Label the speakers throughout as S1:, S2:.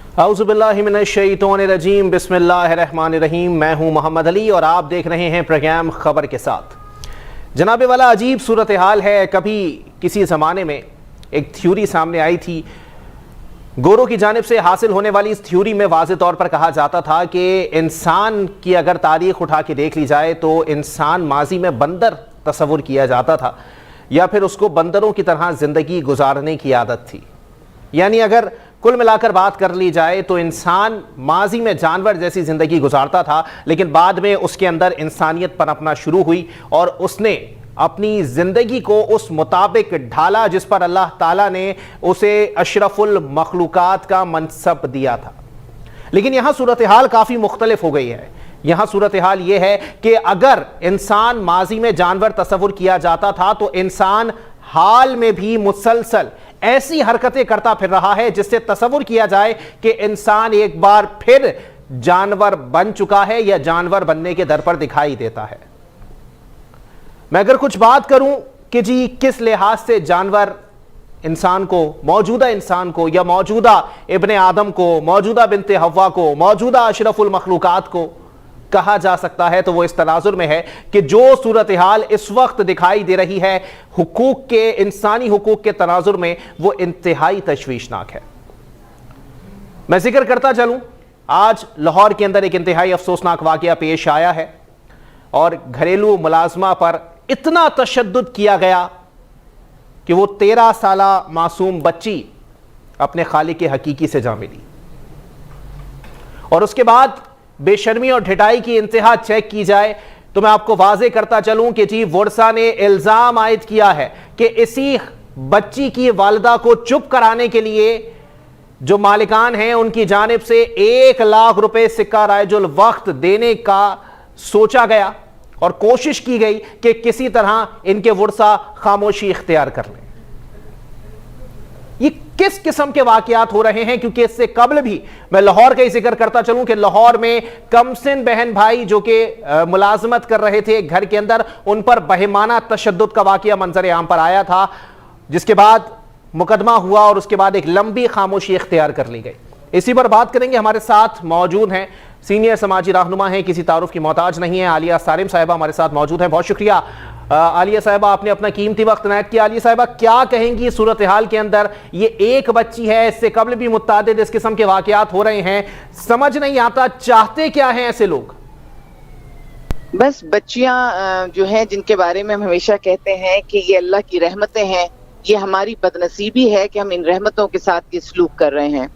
S1: औज़ुबिल्लाहिमिनश्शैतानिर्रजीम बिस्मिल्लाहिर्रहमानिर्रहीम। मैं हूं मोहम्मद अली और आप देख रहे हैं प्रोग्राम खबर के साथ। जनाबे वाला अजीब सूरत हाल है। कभी किसी ज़माने में एक थ्योरी सामने आई थी, गोरों की जानिब से हासिल होने वाली इस थ्योरी में वाज़े तौर पर कहा जाता था कि इंसान की अगर तारीख उठा के देख ली जाए तो इंसान माजी में बंदर तस्वुर किया जाता था, या फिर उसको बंदरों की तरह ज़िंदगी गुजारने की आदत थी। यानी अगर कुल मिलाकर बात कर ली जाए तो इंसान माजी में जानवर जैसी ज़िंदगी गुजारता था, लेकिन बाद में उसके अंदर इंसानियत पनपना शुरू हुई और उसने अपनी ज़िंदगी को उस मुताबिक ढाला जिस पर अल्लाह ताला ने उसे अशरफुल मखलूकात का मनसब दिया था। लेकिन यहाँ सूरत हाल काफ़ी मुख्तलिफ हो गई है। यहाँ सूरत हाल ये है कि अगर इंसान माजी में जानवर तस्वुर किया जाता था तो इंसान हाल में भी मुसलसल ऐसी हरकतें करता फिर रहा है जिससे तस्वुर किया जाए कि इंसान एक बार फिर जानवर बन चुका है या जानवर बनने के दर पर दिखाई देता है। मैं अगर कुछ बात करूं कि जी किस लिहाज से जानवर इंसान को, मौजूदा इंसान को या मौजूदा इब्ने आदम को, मौजूदा बिनते हव्वा को, मौजूदा अशरफुल मखलूकात को कहा जा सकता है, तो वो इस तनाजुर में है कि जो सूरत हाल इस वक्त दिखाई दे रही है हुकूक के, इंसानी हुकूक के तनाजुर में, वो इंतहाई तशवीशनाक है। मैं जिक्र करता चलूं, आज लाहौर के अंदर एक इंतहाई अफसोसनाक वाकया पेश आया है और घरेलू मुलाजमा पर इतना तशद्दुद किया गया कि वो 13 साला मासूम बच्ची अपने खालिक हकीकी से जा मिली और उसके बाद बेशर्मी और ढिठाई की इंतहा चेक की जाए तो मैं आपको वाजे करता चलूं कि जी वर्सा ने इल्जाम आयद किया है कि इसी बच्ची की वालिदा को चुप कराने के लिए जो मालिकान हैं उनकी जानिब से 1 लाख रुपए सिक्का रायजुल वक्त देने का सोचा गया और कोशिश की गई कि किसी तरह इनके वर्सा खामोशी इख्तियार कर लें। ये किस किस्म के वाकयात हो रहे हैं, क्योंकि इससे कबल भी मैं लाहौर का ही जिक्र करता चलूं कि लाहौर में कमसिन बहन भाई जो कि मुलाजमत कर रहे थे घर के अंदर, उन पर बहिमाना तशद्दुद का वाकया मंजर आम पर आया था, जिसके बाद मुकदमा हुआ और उसके बाद एक लंबी खामोशी इख्तियार कर ली गई। इसी पर बात करेंगे। हमारे साथ मौजूद हैं सीनियर समाजी रहनुमा हैं, किसी तारुफ की मोहताज नहीं है, आलिया सालिम साहिबा हमारे साथ मौजूद हैं। बहुत शुक्रिया आलिया साहिबा, आपने अपना कीमती वक्त इनायत किया। आलिया साहिबा, क्या कहेंगी सूरत हाल के अंदर? ये एक बच्ची है, इससे कबल भी मुत्तादिद इस किस्म के वाकयात हो रहे हैं, समझ नहीं आता चाहते क्या हैं ऐसे लोग?
S2: बस बच्चियां जो हैं जिनके बारे में हम हमेशा कहते हैं कि ये अल्लाह की रहमतें हैं, ये हमारी बदनसीबी है कि हम इन रहमतों के साथ ये सलूक कर रहे हैं।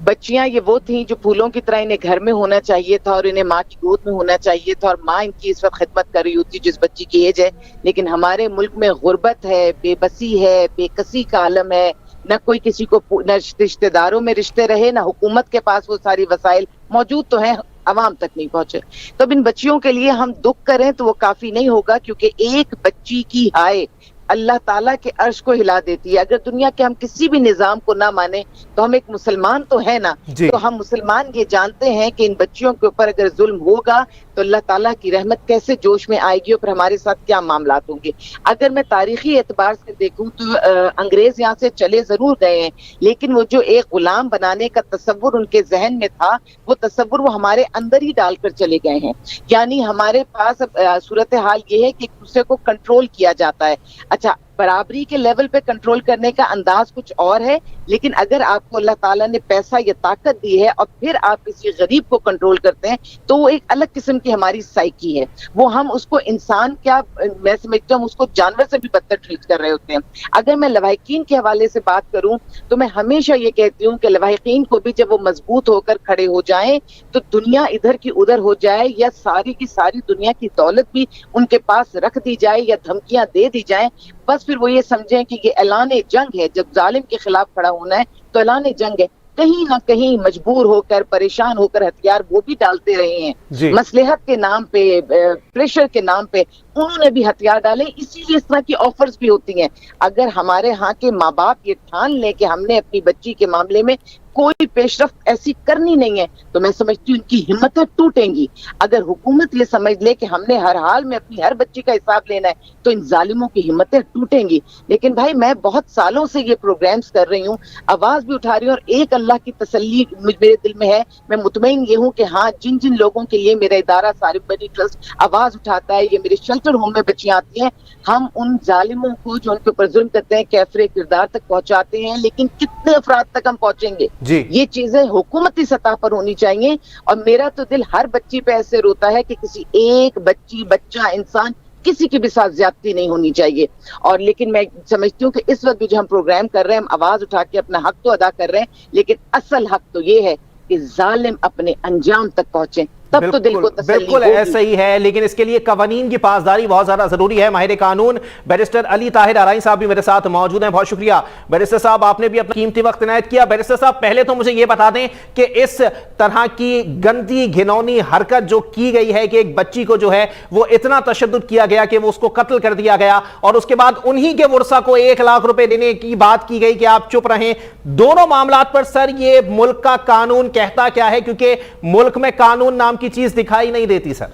S2: बच्चियां ये वो थी जो फूलों की तरह इन्हें घर में होना चाहिए था और इन्हें माँ की गोद में होना चाहिए था और माँ इनकी इस वक्त खिदमत कर रही होती जिस बच्ची की एज है। लेकिन हमारे मुल्क में गुर्बत है, बेबसी है, बेकसी का आलम है, न कोई किसी को, न रिश्तेदारों में रिश्ते रहे, न हुकूमत के पास वो सारी वसाइल मौजूद तो हैं, अवाम तक नहीं पहुंचे। तो इन बच्चियों के लिए हम दुख करें तो वो काफी नहीं होगा, क्योंकि एक बच्ची की हाय अल्लाह ताला के अर्श को हिला देती है। अगर दुनिया के हम किसी भी निजाम को ना माने तो हम एक मुसलमान तो है ना, तो हम मुसलमान ये जानते हैं कि इन बच्चियों के ऊपर अगर जुल्म होगा तो अल्लाह ताला की रहमत कैसे जोश में आएगी और फिर हमारे साथ क्या मामलात होंगे। अगर मैं तारीखी एतबार से देखूं तो अंग्रेज यहाँ से चले जरूर गए हैं, लेकिन वो जो एक गुलाम बनाने का तस्वुर उनके जहन में था, वो तस्वुर वो हमारे अंदर ही डालकर चले गए हैं। यानी हमारे पास सूरत हाल ये है कि एक दूसरे को कंट्रोल किया जाता है। अच्छा, बराबरी के लेवल पे कंट्रोल करने का अंदाज कुछ और है, लेकिन अगर आपको अल्लाह ताला ने पैसा या ताकत दी है और फिर आप किसी गरीब को कंट्रोल करते हैं तो वो एक अलग किस्म की हमारी साइकी है। वो हम उसको इंसान क्या, मैं समझता हूँ उसको जानवर से भी बदतर ट्रीट कर रहे होते हैं। अगर मैं लवाहिकीन के हवाले से बात करूं तो मैं हमेशा ये कहती हूँ कि लवाहिकीन को भी जब वो मजबूत होकर खड़े हो जाएं तो दुनिया इधर की उधर हो जाए या सारी की सारी दुनिया की दौलत भी उनके पास रख दी जाए या धमकियां दे दी जाए, बस फिर वो ये समझें कि ये ऐलान जंग है। जब जालिम के खिलाफ खड़ा होना है तो ऐलान जंग है। कहीं ना कहीं मजबूर होकर, परेशान होकर हथियार वो भी डालते रहे हैं, मसलहत के नाम पे, प्रेशर के नाम पे उन्होंने भी हथियार डाले। इसीलिए इस तरह की ऑफर्स भी होती हैं। अगर हमारे यहाँ के माँ बाप ये ठान लें कि हमने अपनी बच्ची के मामले में कोई पेशरफ्त ऐसी करनी नहीं है, तो मैं समझती हूँ इनकी हिम्मतें टूटेंगी। अगर हुकूमत ये समझ ले कि हमने हर हाल में अपनी हर बच्ची का हिसाब लेना है, तो इन जालिमों की हिम्मतें टूटेंगी। लेकिन भाई मैं बहुत सालों से ये प्रोग्राम्स कर रही हूँ, आवाज भी उठा रही हूँ, और एक अल्लाह की तसल्ली मेरे दिल में है। मैं मुतमईन ये हूँ कि हाँ, जिन जिन लोगों के लिए मेरा इदारा सारिफ बनी ट्रस्ट आवाज उठाता है, ये मेरे शेल्टर होम में बच्चियां आती हैं, हम उन जालिमों को जो उनके ऊपर जुल्म करते हैं कैफरे किरदार तक पहुंचाते हैं। लेकिन कितने अफराद तक हम पहुंचेंगे, ये चीजें हुकूमती सतह पर होनी चाहिए। और मेरा तो दिल हर बच्ची पे ऐसे रोता है कि किसी एक बच्ची, बच्चा, इंसान, किसी के भी साथ ज्यादती नहीं होनी चाहिए। और लेकिन मैं समझती हूँ कि इस वक्त भी जो हम प्रोग्राम कर रहे हैं, हम आवाज उठा के अपना हक तो अदा कर रहे हैं, लेकिन असल हक तो ये है कि जालिम अपने अंजाम तक पहुंचे, तब तो दिल को तसल्ली
S1: बिल्कुल
S2: होगी।
S1: ऐसा ही है, लेकिन इसके लिए कवानीन की पासदारी बहुत ज्यादा जरूरी है। माहिर कानून बैरिस्टर अली ताहिर अराई साहब भी मेरे साथ मौजूद हैं। बहुत शुक्रिया बैरिस्टर साहब, आपने भी अपना कीमती वक्त इनायत किया। बैरिस्टर साहब, पहले तो मुझे यह बता दें कि इस तरह की गंदी घिनौनी हरकत जो की गई है कि एक बच्ची को जो है वो इतना तशद्दुद किया गया कि वो उसको कत्ल कर दिया गया, और उसके बाद उन्हीं के वर्सा को 1 लाख रुपए देने की बात की गई कि आप चुप रहें, दोनों मामलात पर सर ये मुल्क का कानून कहता क्या है? क्योंकि मुल्क में कानून नाम की चीज दिखाई नहीं देती सर।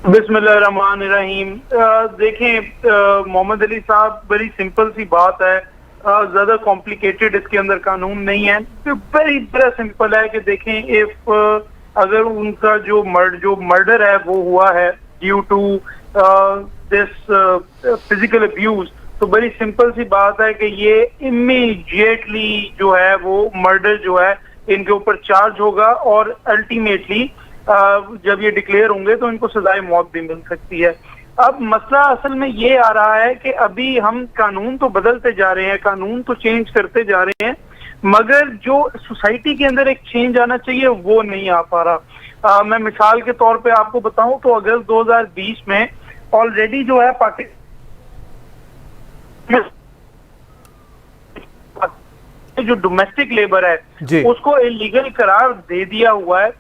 S3: बिस्मिल्लाहिर्रहमानिर्रहीम। देखें मोहम्मद अली साहब, बड़ी सिंपल सी बात है, ज्यादा कॉम्प्लिकेटेड इसके अंदर कानून नहीं है। वेरी बड़ा सिंपल है कि देखें, इफ अगर उनका जो मर्डर है वो हुआ है due to this physical abuse, तो बड़ी सिंपल सी बात है कि ये इमीडिएटली जो है वो मर्डर जो है इनके ऊपर चार्ज होगा, और अल्टीमेटली जब ये डिक्लेयर होंगे तो इनको सजाए मौत भी मिल सकती है। अब मसला असल में ये आ रहा है कि अभी हम कानून तो बदलते जा रहे हैं, कानून तो चेंज करते जा रहे हैं, मगर जो सोसाइटी के अंदर एक चेंज आना चाहिए वो नहीं आ पा रहा। मैं मिसाल के तौर पे आपको बताऊं तो अगस्त 2020 में ऑलरेडी जो है पाकिस्तान जो डोमेस्टिक लेबर है उसको इलीगल करार दे दिया हुआ है।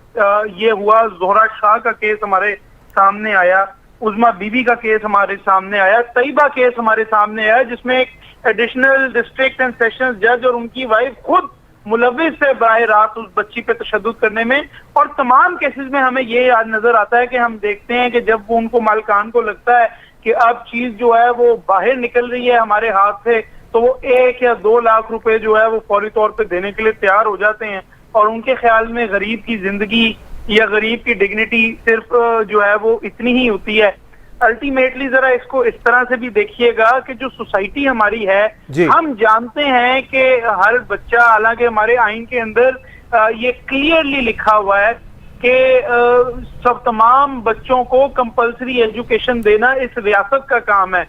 S3: ये हुआ, जोहरा शाह का केस हमारे सामने आया, उज़मा बीबी का केस हमारे सामने आया, तैयबा केस हमारे सामने आया, जिसमें एक एडिशनल डिस्ट्रिक्ट एंड सेशंस जज और उनकी वाइफ खुद मुलविस है बराह रात उस बच्ची पे तशद्दुद करने में। और तमाम केसेस में हमें ये याद नजर आता है कि हम देखते हैं कि जब वो उनको मालकान को लगता है कि अब चीज जो है वो बाहर निकल रही है हमारे हाथ से, तो वो 1 या 2 लाख रुपए जो है वो फौरी तौर पे देने के लिए तैयार हो जाते हैं। और उनके ख्याल में गरीब की जिंदगी या गरीब की डिग्निटी सिर्फ जो है वो इतनी ही होती है। अल्टीमेटली जरा इसको इस तरह से भी देखिएगा कि जो सोसाइटी हमारी है, हम जानते हैं कि हर बच्चा, हालांकि हमारे आइन के अंदर ये क्लियरली लिखा हुआ है कि सब तमाम बच्चों को कंपल्सरी एजुकेशन देना इस रियासत का काम है,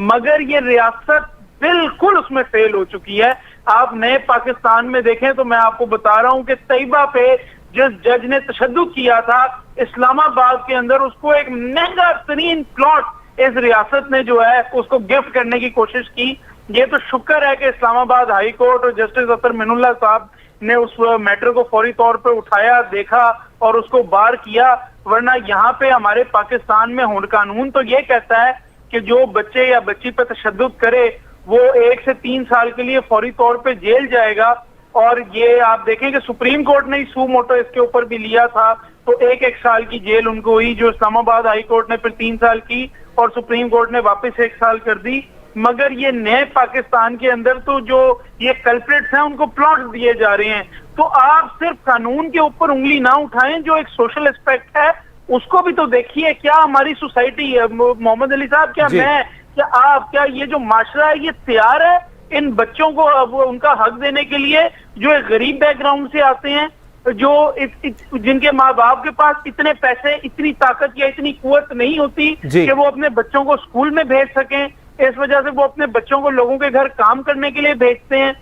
S3: मगर ये रियासत बिल्कुल उसमें फेल हो चुकी है। आप नए पाकिस्तान में देखें तो मैं आपको बता रहा हूं कि तैयबा पे जिस जज ने तशद्दुद किया था इस्लामाबाद के अंदर, उसको एक महंगा तरीन प्लॉट इस रियासत ने जो है उसको गिफ्ट करने की कोशिश की। ये तो शुक्र है कि इस्लामाबाद हाई कोर्ट और जस्टिस अतर मिनुल्लाह साहब ने उस मैटर को फौरी तौर पे उठाया, देखा और उसको बार किया, वरना यहाँ पे हमारे पाकिस्तान में कानून तो ये कहता है कि जो बच्चे या बच्ची पे तशद्दुद करे वो 1 से 3 साल के लिए फौरी तौर पे जेल जाएगा। और ये आप देखें कि सुप्रीम कोर्ट ने सू मोटो इसके ऊपर भी लिया था, तो 1 साल की जेल उनको हुई, जो इस्लामाबाद हाई कोर्ट ने फिर 3 साल की और सुप्रीम कोर्ट ने वापस 1 साल कर दी। मगर ये नए पाकिस्तान के अंदर तो जो ये कल्प्रिट्स हैं उनको प्लॉट दिए जा रहे हैं। तो आप सिर्फ कानून के ऊपर उंगली ना उठाएं, जो एक सोशल एस्पेक्ट है उसको भी तो देखिए। क्या हमारी सोसाइटी है मोहम्मद अली साहब, क्या आप, क्या ये जो माशरा है ये तैयार है इन बच्चों को उनका हक देने के लिए, जो एक गरीब बैकग्राउंड से आते हैं, जो जिनके माँ बाप के पास इतने पैसे, इतनी ताकत या इतनी कुव्वत नहीं होती कि वो अपने बच्चों को स्कूल में भेज सकें, इस वजह से वो अपने बच्चों को लोगों के घर काम करने के लिए भेजते हैं।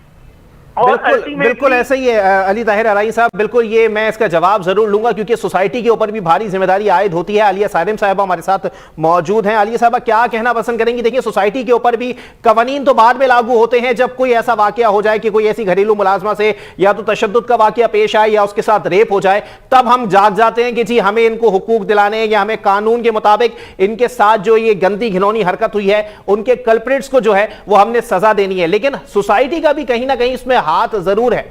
S1: बिल्कुल ऐसा ही है अली ताहिर अराई साहब, बिल्कुल ये मैं इसका जवाब जरूर लूंगा क्योंकि सोसाइटी के ऊपर भी भारी जिम्मेदारी आयद होती है। आलिया सारिम साहब हमारे साथ मौजूद हैं। आलिया साहब क्या कहना पसंद करेंगी? देखिए सोसाइटी के ऊपर भी कवानीन तो बाद में लागू होते हैं, जब कोई ऐसा वाकया हो जाए कि कोई ऐसी घरेलू मुलाजमा से या तो तशद्दुद का वाकया पेश आए या उसके साथ रेप हो जाए, तब हम जाग जाते हैं कि जी हमें इनको हुकूक दिलाने या हमें कानून के मुताबिक इनके साथ जो ये गंदी घिनौनी हरकत हुई है उनके कल्प्रिट्स को जो है वो हमने सजा देनी है। लेकिन सोसाइटी का भी कहीं ना कहीं इसमें हाथ जरूर है।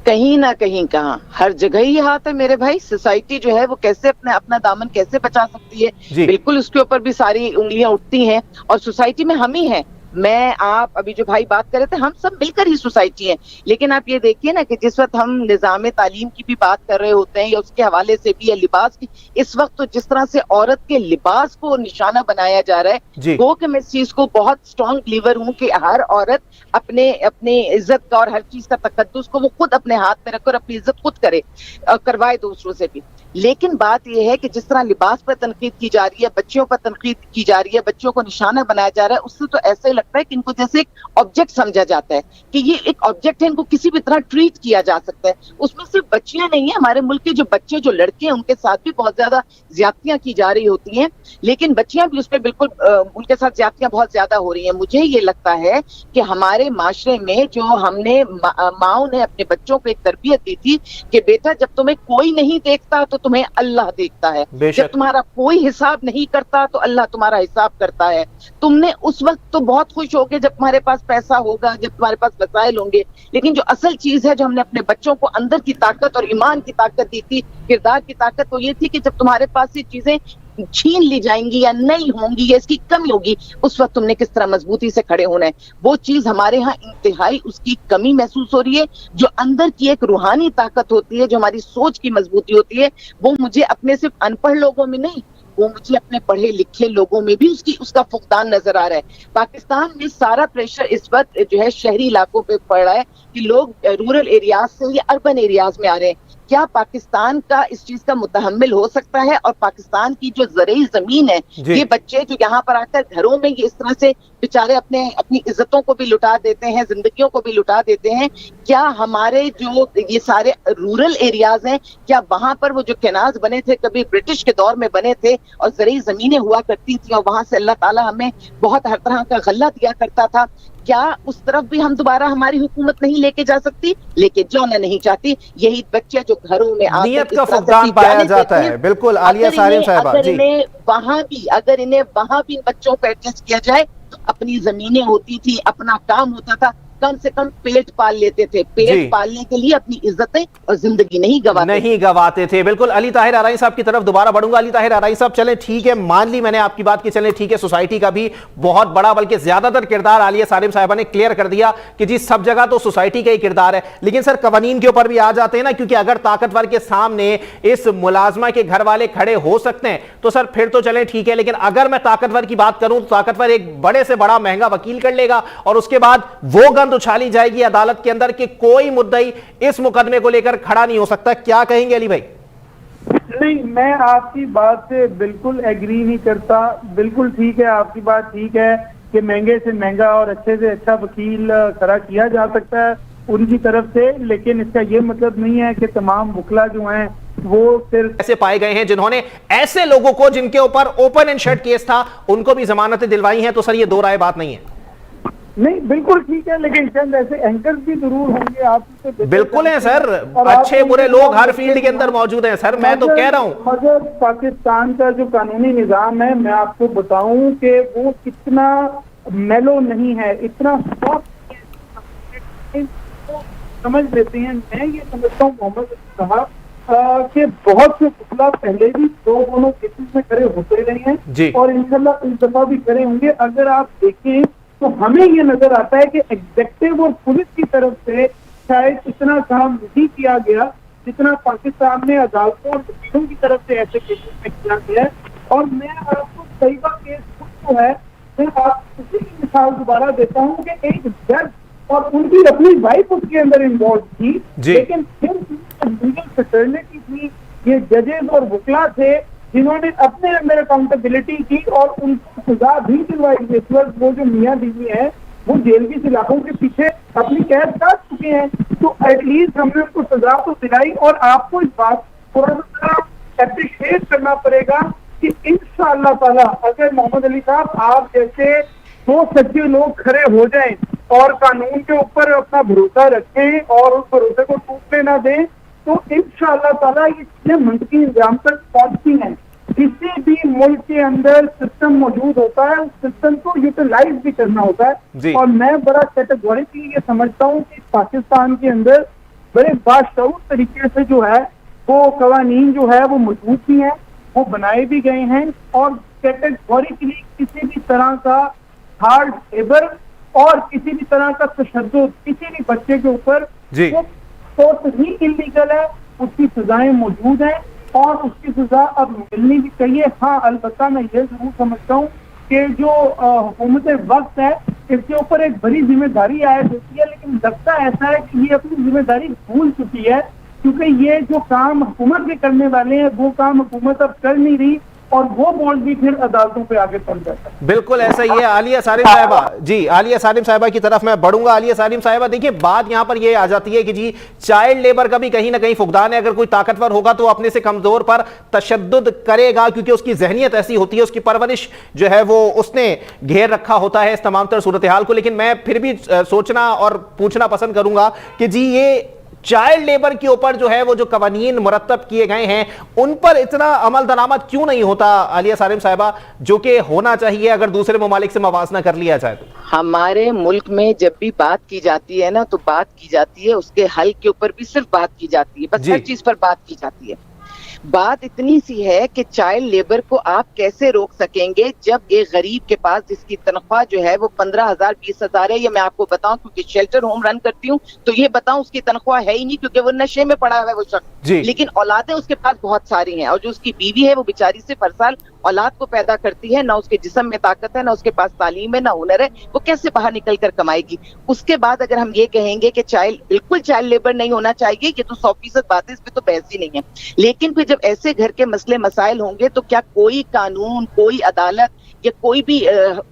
S2: कहीं ना कहीं कहाँ हर जगह ही हाथ है मेरे भाई। सोसाइटी जो है वो कैसे अपना दामन कैसे बचा सकती है, बिल्कुल उसके ऊपर भी सारी उंगलियां उठती हैं। और सोसाइटी में हम ही हैं, मैं आप अभी जो भाई बात कर रहे थे, हम सब मिलकर ही सोसाइटी है। लेकिन आप ये देखिए ना कि जिस वक्त हम निजाम तालीम की भी बात कर रहे होते हैं या उसके हवाले से भी, या लिबास की, इस वक्त तो जिस तरह से औरत के लिबास को निशाना बनाया जा रहा है, वो कि मैं इस चीज को बहुत स्ट्रॉन्ग बिलीवर हूं कि हर औरत अपने अपने इज्जत का और हर चीज का तकद्दुस को वो खुद अपने हाथ में रखकर अपनी इज्जत खुद करे, करवाए दूसरों से भी। लेकिन बात यह है कि जिस तरह लिबास पर तनकीद की जा रही है, बच्चियों पर तनकीद की जा रही है, बच्चियों को निशाना बनाया जा रहा है, उससे तो ऐसा ही लगता है कि इनको जैसे एक ऑब्जेक्ट समझा जाता है, कि ये एक ऑब्जेक्ट है, इनको किसी भी तरह ट्रीट किया जा सकता है। उसमें सिर्फ बच्चियां नहीं है, हमारे मुल्क के जो बच्चे, जो लड़के हैं, उनके साथ भी बहुत ज्यादा ज्यादतियां की जा रही होती हैं। लेकिन बच्चियां भी उसमें बिल्कुल उनके साथ ज्यादतियां बहुत ज्यादा हो रही हैं। मुझे ये लगता है कि हमारे माशरे में जो हमने माओ ने अपने बच्चों को एक तरबियत दी थी कि बेटा जब तुम्हें कोई नहीं देखता तो तुम्हें अल्लाह देखता है, जब तुम्हारा कोई हिसाब नहीं करता तो अल्लाह तुम्हारा हिसाब करता है। तुमने उस वक्त तो बहुत खुश होगे जब तुम्हारे पास पैसा होगा, जब तुम्हारे पास वसाइल होंगे, लेकिन जो असल चीज है जो हमने अपने बच्चों को अंदर की ताकत और ईमान की ताकत दी थी, किरदार की ताकत, तो ये थी कि जब तुम्हारे पास ये चीजें छीन ली जाएंगी या नहीं होंगी या इसकी कमी होगी, उस वक्त तुमने किस तरह मजबूती से खड़े होना है। वो चीज हमारे यहाँ इंतहाई उसकी कमी महसूस हो रही है। जो अंदर की एक रूहानी ताकत होती है, जो हमारी सोच की मजबूती होती है, वो मुझे अपने सिर्फ अनपढ़ लोगों में नहीं, वो मुझे अपने पढ़े लिखे लोगों में भी उसका फुकदान नजर आ रहा है। पाकिस्तान में सारा प्रेशर इस वक्त जो है शहरी इलाकों पे पड़ रहा है कि लोग रूरल एरियाज से या अर्बन एरियाज में आ रहे हैं। क्या पाकिस्तान का इस चीज का मुतहम्मिल हो सकता है? और पाकिस्तान की जो ज़रई जमीन है, ये बच्चे जो यहाँ पर आकर घरों में ये इस तरह से बेचारे अपनी इज्जतों को भी लुटा देते हैं, जिंदगियों को भी लुटा देते हैं, क्या हमारे जो ये सारे रूरल एरियाज हैं, क्या वहां पर वो जो कैनाल्स बने थे, कभी ब्रिटिश के दौर में बने थे और ज़रई जमीनें हुआ करती थी और वहां से अल्लाह ताला हमें बहुत हर तरह का गल्ला दिया करता था, क्या उस तरफ भी हम दोबारा हमारी हुकूमत नहीं लेके जा सकती? लेके जाना नहीं चाहती। यही बच्चे जो घरों में
S1: नियत का फुकदान पाया जाता है। बिल्कुल आलिया सारिम साहिबा जी,
S2: अगर इन्हें वहां भी बच्चों को एडजस्ट किया जाए तो अपनी जमीनें होती थी, अपना काम होता था, कम से कम पेट पाल लेते थे, पेट पालने के लिए अपनी इज्जतें और जिंदगी नहीं गवाते
S1: थे। बिल्कुल अली ताहिर आरई साहब की तरफ दोबारा बढ़ूंगा। अली ताहिर आरई साहब, चले ठीक है, मान ली मैंने आपकी बात की, चले ठीक है, सोसाइटी का भी बहुत बड़ा बल्कि ज्यादातर किरदार आलिया सारिम साहिबा ने क्लियर कर दिया कि जी सब जगह तो सोसाइटी का ही किरदार है। लेकिन सर कवानीन के ऊपर भी आ जाते हैं ना, क्योंकि अगर ताकतवर के सामने इस मुलाजमा के घर वाले खड़े हो सकते हैं तो सर फिर तो चले ठीक है, लेकिन अगर मैं ताकतवर की बात करूं तो ताकतवर एक बड़े से बड़ा महंगा वकील कर लेगा और उसके बाद वो गंद उछाली जाएगी अदालत के अंदर कि कोई मुद्दई इस मुकदमे को लेकर खड़ा नहीं हो सकता। क्या कहेंगे अली भाई?
S3: नहीं, मैं आपकी बात से बिल्कुल एग्री नहीं करता। बिल्कुल ठीक है, आपकी बात ठीक है कि महंगे से महंगा और अच्छे से अच्छा वकील खड़ा किया जा सकता है उनकी तरफ से, लेकिन इसका यह मतलब नहीं है कि तमाम वकला जो हैं वो सिर्फ
S1: ऐसे पाए गए हैं जिन्होंने ऐसे लोगों को जिनके ऊपर ओपन एंड शट केस था उनको भी जमानतें दिलवाई हैं। तो सर ये दो राय बात नहीं है।
S3: नहीं, बिल्कुल ठीक है, लेकिन चंद ऐसे एंकर भी जरूर होंगे आपसे।
S1: बिल्कुल है सर, अच्छे बुरे लोग हर फील्ड के अंदर मौजूद हैं सर, मैं तो कह रहा हूं।
S3: मगर पाकिस्तान का जो कानूनी निजाम है, मैं आपको बताऊं कि वो कितना मेलो नहीं है, इतना सॉफ्ट समझ लेते हैं। मैं ये समझता हूँ मोहम्मद साहब कि बहुत से फुकला पहले भी दोनों केसेस में खड़े होते रहे हैं और इंशाल्लाह इस दफा भी खड़े होंगे। अगर आप देखें तो हमें ये नजर आता है कि एग्जेक्टिव और पुलिस की तरफ से शायद इतना काम नहीं किया गया जितना पाकिस्तान में अदालतों और वकीलों की तरफ से ऐसे केसेस में किया गया है। और मैं आपको तैयबा केस जो है, मैं आपको उसी की मिसाल दोबारा देता हूँ कि एक जज और उनकी अपनी वाइफ उसके अंदर इन्वॉल्व थी, लेकिन फिर लीगल फैसिलिटी थी, ये जजेस और वकला थे जिन्होंने अपने अंदर अकाउंटेबिलिटी की और उनको सजा भी दिलवाई। इस वक्त वो जो मियाँ बीवी है वो जेल की सलाखों के पीछे अपनी कैद काट चुके हैं, तो एटलीस्ट हमने उनको सजा तो दिलाई। और आपको इस बात थोड़ा सा एप्रिशिएट करना पड़ेगा कि इंशाअल्लाह ताला अगर मोहम्मद अली साहब आप जैसे दो सच्चे लोग खड़े हो जाएं और कानून के ऊपर अपना भरोसा रखें और उस भरोसे को टूटने ना दें, तो इंशाअल्लाह ताला ये चीजें मंतकी इंजाम तक पहुंचती हैं। किसी भी मुल्क के अंदर सिस्टम मौजूद होता है, उस सिस्टम को यूटिलाइज भी करना होता है। और मैं बड़ा कैटेगोरिकली ये समझता हूँ कि पाकिस्तान के अंदर बड़े बाशऊर तरीके से जो है वो कवानीन जो है वो मौजूद भी हैं, वो बनाए भी गए हैं, और कैटेगोरिकली किसी भी तरह का हार्ड लेबर और किसी भी तरह का तशद्दुद किसी भी बच्चे के ऊपर वो टोटली इल्लीगल है, उसकी सजाएं मौजूद हैं और उसकी सजा अब मिलनी भी चाहिए। हाँ, अलबत्ता मैं ये जरूर समझता हूँ कि जो हुकूमत वक्त है इसके ऊपर एक बड़ी जिम्मेदारी आयद होती है, लेकिन लगता ऐसा है कि ये अपनी जिम्मेदारी भूल चुकी है, क्योंकि ये जो काम हुकूमत के करने वाले हैं वो काम हुकूमत अब कर नहीं रही और वो बोल भी फिर अदालतों पे आगे चल जाता है।
S1: बिल्कुल ऐसा ही है। आलिया सालिम साहिबा, जी आलिया सालिम साहिबा की तरफ मैं बढ़ूंगा। आलिया सालिम साहिबा, देखिए बात यहां पर यह आ जाती है कि जी चाइल्ड लेबर का भी कहीं ना कहीं फुकदान है। अगर कोई ताकतवर होगा तो अपने से कमजोर पर तशद्दुद करेगा, क्योंकि उसकी जहनियत ऐसी होती है, उसकी परवरिश जो है वो उसने घेर रखा होता है इस तमाम तर सूरत हाल को। लेकिन मैं फिर भी सोचना और पूछना पसंद करूंगा कि जी ये चाइल्ड लेबर के ऊपर जो है वो जो कवानीन मुरत्तब किए गए हैं उन पर इतना अमल दरामद क्यों नहीं होता आलिया सालिम साहिबा, जो कि होना चाहिए अगर दूसरे ममालिक से मवाजना कर लिया जाए तो?
S2: हमारे मुल्क में जब भी बात की जाती है ना, तो बात की जाती है उसके हल के ऊपर भी सिर्फ बात की जाती है, बस हर चीज पर बात की जाती है। बात इतनी सी है कि चाइल्ड लेबर को आप कैसे रोक सकेंगे जब एक गरीब के पास जिसकी तनख्वाह जो है वो 15,000 20,000 है। ये मैं आपको बताऊं क्योंकि शेल्टर होम रन करती हूँ, तो ये बताऊं उसकी तनख्वाह है ही नहीं, क्योंकि वो नशे में पड़ा हुआ है वो शख्स, लेकिन औलादें उसके पास बहुत सारी हैं, और जो उसकी बीवी है वो बेचारी से हर साल औलाद को पैदा करती है, ना उसके जिस्म में ताकत है, ना उसके पास तालीम है, ना हुनर है, वो कैसे बाहर निकल कर कमाएगी। उसके बाद अगर हम ये कहेंगे कि बिल्कुल चाइल्ड लेबर नहीं होना चाहिए, ये तो 100% बात है, इस पे तो बहस ही नहीं है। लेकिन फिर जब ऐसे घर के मसले मसाइल होंगे तो क्या कोई कानून, कोई अदालत या कोई भी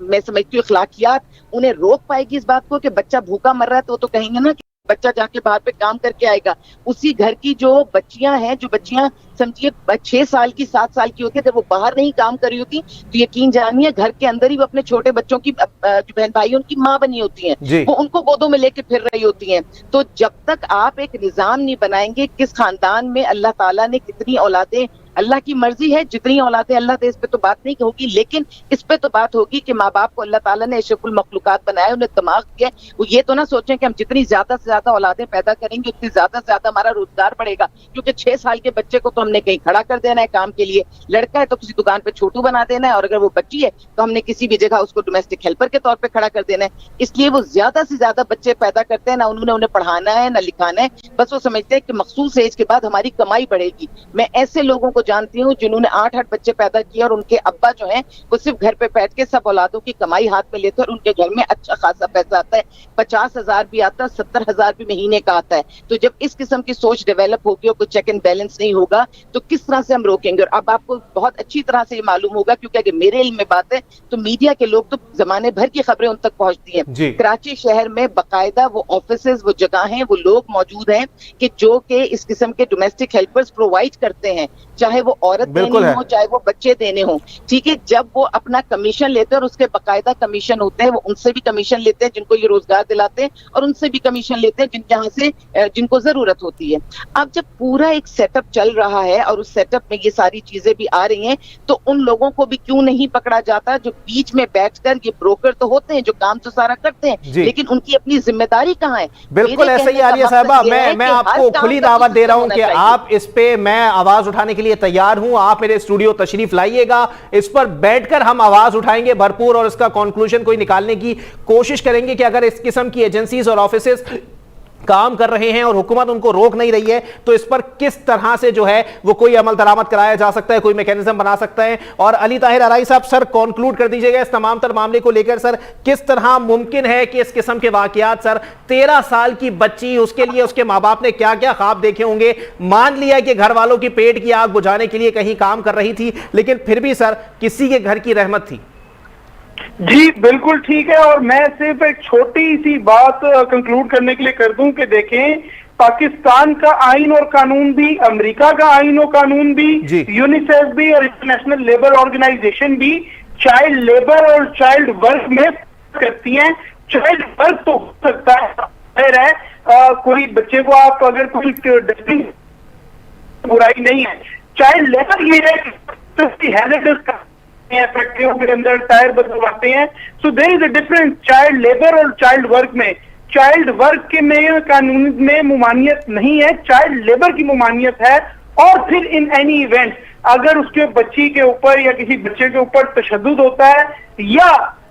S2: मैं समझती हूँ अखलाकियात उन्हें रोक पाएगी इस बात को कि बच्चा भूखा मर रहा है तो वो तो कहेंगे ना कि बच्चा जाके बाहर पे काम करके आएगा। उसी घर की जो बच्चियां हैं, जो बच्चियां समझिए 6 साल की 7 साल की होती है, जब वो बाहर नहीं काम कर रही होती तो यकीन जानिए घर के अंदर ही वो अपने छोटे बच्चों की जो बहन भाई उनकी माँ बनी होती हैं, वो उनको गोदों में लेके फिर रही होती हैं। तो जब तक आप एक निजाम नहीं बनाएंगे, किस खानदान में अल्लाह ताला ने कितनी औलादें, अल्लाह की मर्जी है जितनी औलादें अल्लाह दे, इस पे तो बात नहीं होगी, लेकिन इस पे तो बात होगी कि माँ बाप को अल्लाह ताला ने अशरफुल मखलूकात बनाया, उन्हें दिमाग दिया। वो ये तो ना सोचें कि हम जितनी ज्यादा से ज्यादा औलादें पैदा करेंगे उतनी ज्यादा से ज्यादा हमारा रोजगार बढ़ेगा, क्योंकि 6 साल के बच्चे को तो हमने कहीं खड़ा कर देना है काम के लिए, लड़का है तो किसी दुकान पे छोटू बना देना है, और अगर वो बच्ची है तो हमने किसी भी जगह उसको डोमेस्टिक हेल्पर के तौर पर खड़ा कर देना है। इसलिए वो ज्यादा से ज्यादा बच्चे पैदा करते हैं, ना उन्होंने उन्हें पढ़ाना है ना लिखाना है, बस वो समझते हैं कि मखसूस एज के बाद हमारी कमाई बढ़ेगी। मैं ऐसे लोगों को जानती हूँ जिन्होंने 8-8 बच्चे पैदा किए और उनके अब्बा जो हैं वो सिर्फ घर पे बैठ के सब औलादों की कमाई हाथ में लेते हैं और उनके घर में अच्छा खासा पैसा आता है, 50,000 भी आता है, 70,000 भी महीने का आता है। तो जब इस किस्म की सोच डेवलप होगी और कोई चेक एंड बैलेंस नहीं होगा तो किस तरह से हम रोकेंगे। और अब आपको बहुत अच्छी तरह से ये मालूम होगा, क्योंकि अगर मेरे इल्म में बात है तो मीडिया के लोग तो जमाने भर की खबरें उन तक पहुंचती हैं। कराची शहर में बाकायदा वो ऑफिसेज, वो जगह हैं, वो लोग मौजूद हैं कि जो कि इस किस्म के डोमेस्टिक हेल्पर्स प्रोवाइड करते हैं, चाहे वो औरत देनी हो चाहे वो बच्चे देने हो, ठीक है। जब वो अपना कमीशन लेते हैं और उसके बाकायदा कमीशन होते हैं, वो उनसे भी कमीशन लेते हैं जिनको ये रोजगार दिलाते हैं और उनसे भी कमीशन लेते हैं जिनको जरूरत होती है। अब जब पूरा एक सेटअप चल रहा है और उस सेटअप में ये सारी चीजें भी आ रही हैं, तो उन लोगों को भी क्यों नहीं पकड़ा जाता जो बीच में बैठकर, ये ब्रोकर तो होते हैं जो काम तो सारा करते हैं, लेकिन उनकी अपनी जिम्मेदारी कहाँ है?
S1: बिल्कुल ऐसा ही आलिया साहिबा, मैं आपको खुली दावत दे रहा हूं कि आप इस पे, मैं आवाज उठाने के लिए तैयार हूं, आप मेरे स्टूडियो तशरीफ लाइएगा, इस पर बैठकर हम आवाज उठाएंगे भरपूर और इसका कंक्लूजन कोई निकालने की कोशिश करेंगे कि अगर इस किस्म की एजेंसीज और ऑफिसेस काम कर रहे हैं और हुकूमत उनको रोक नहीं रही है तो इस पर किस तरह से जो है वो कोई अमल दरामद कराया जा सकता है, कोई मैकेनिज्म बना सकता है। और अली ताहिर अराई साहब, सर कंक्लूड कर दीजिएगा इस तमाम तर मामले को लेकर। सर किस तरह मुमकिन है कि इस किस्म के वाकयात, सर 13 साल की बच्ची, उसके लिए उसके माँ बाप ने क्या क्या ख्वाब देखे होंगे, मान लिया कि घर वालों की पेट की आग बुझाने के लिए कहीं काम कर रही थी, लेकिन फिर भी सर किसी के घर की रहमत थी।
S3: जी बिल्कुल ठीक है, और मैं सिर्फ एक छोटी सी बात कंक्लूड करने के लिए कर दूं कि देखें, पाकिस्तान का आइन और कानून भी, अमेरिका का आइन और कानून भी, यूनिसेफ भी और इंटरनेशनल लेबर ऑर्गेनाइजेशन भी चाइल्ड लेबर और चाइल्ड वर्क में करती हैं। चाइल्ड वर्क तो हो सकता है, कोई बच्चे को आप अगर कोई बुराई नहीं है, चाइल्ड लेबर ये है फैक्ट्रियों के अंदर टायर बदलवाते हैं। So there is a difference child labour और चाइल्ड वर्क में। चाइल्ड वर्क के में कानून में मुमानियत नहीं है, चाइल्ड लेबर की मुमानियत है। और फिर इन एनी इवेंट अगर उसके बच्ची के ऊपर या किसी बच्चे के ऊपर तशद्दुद होता है या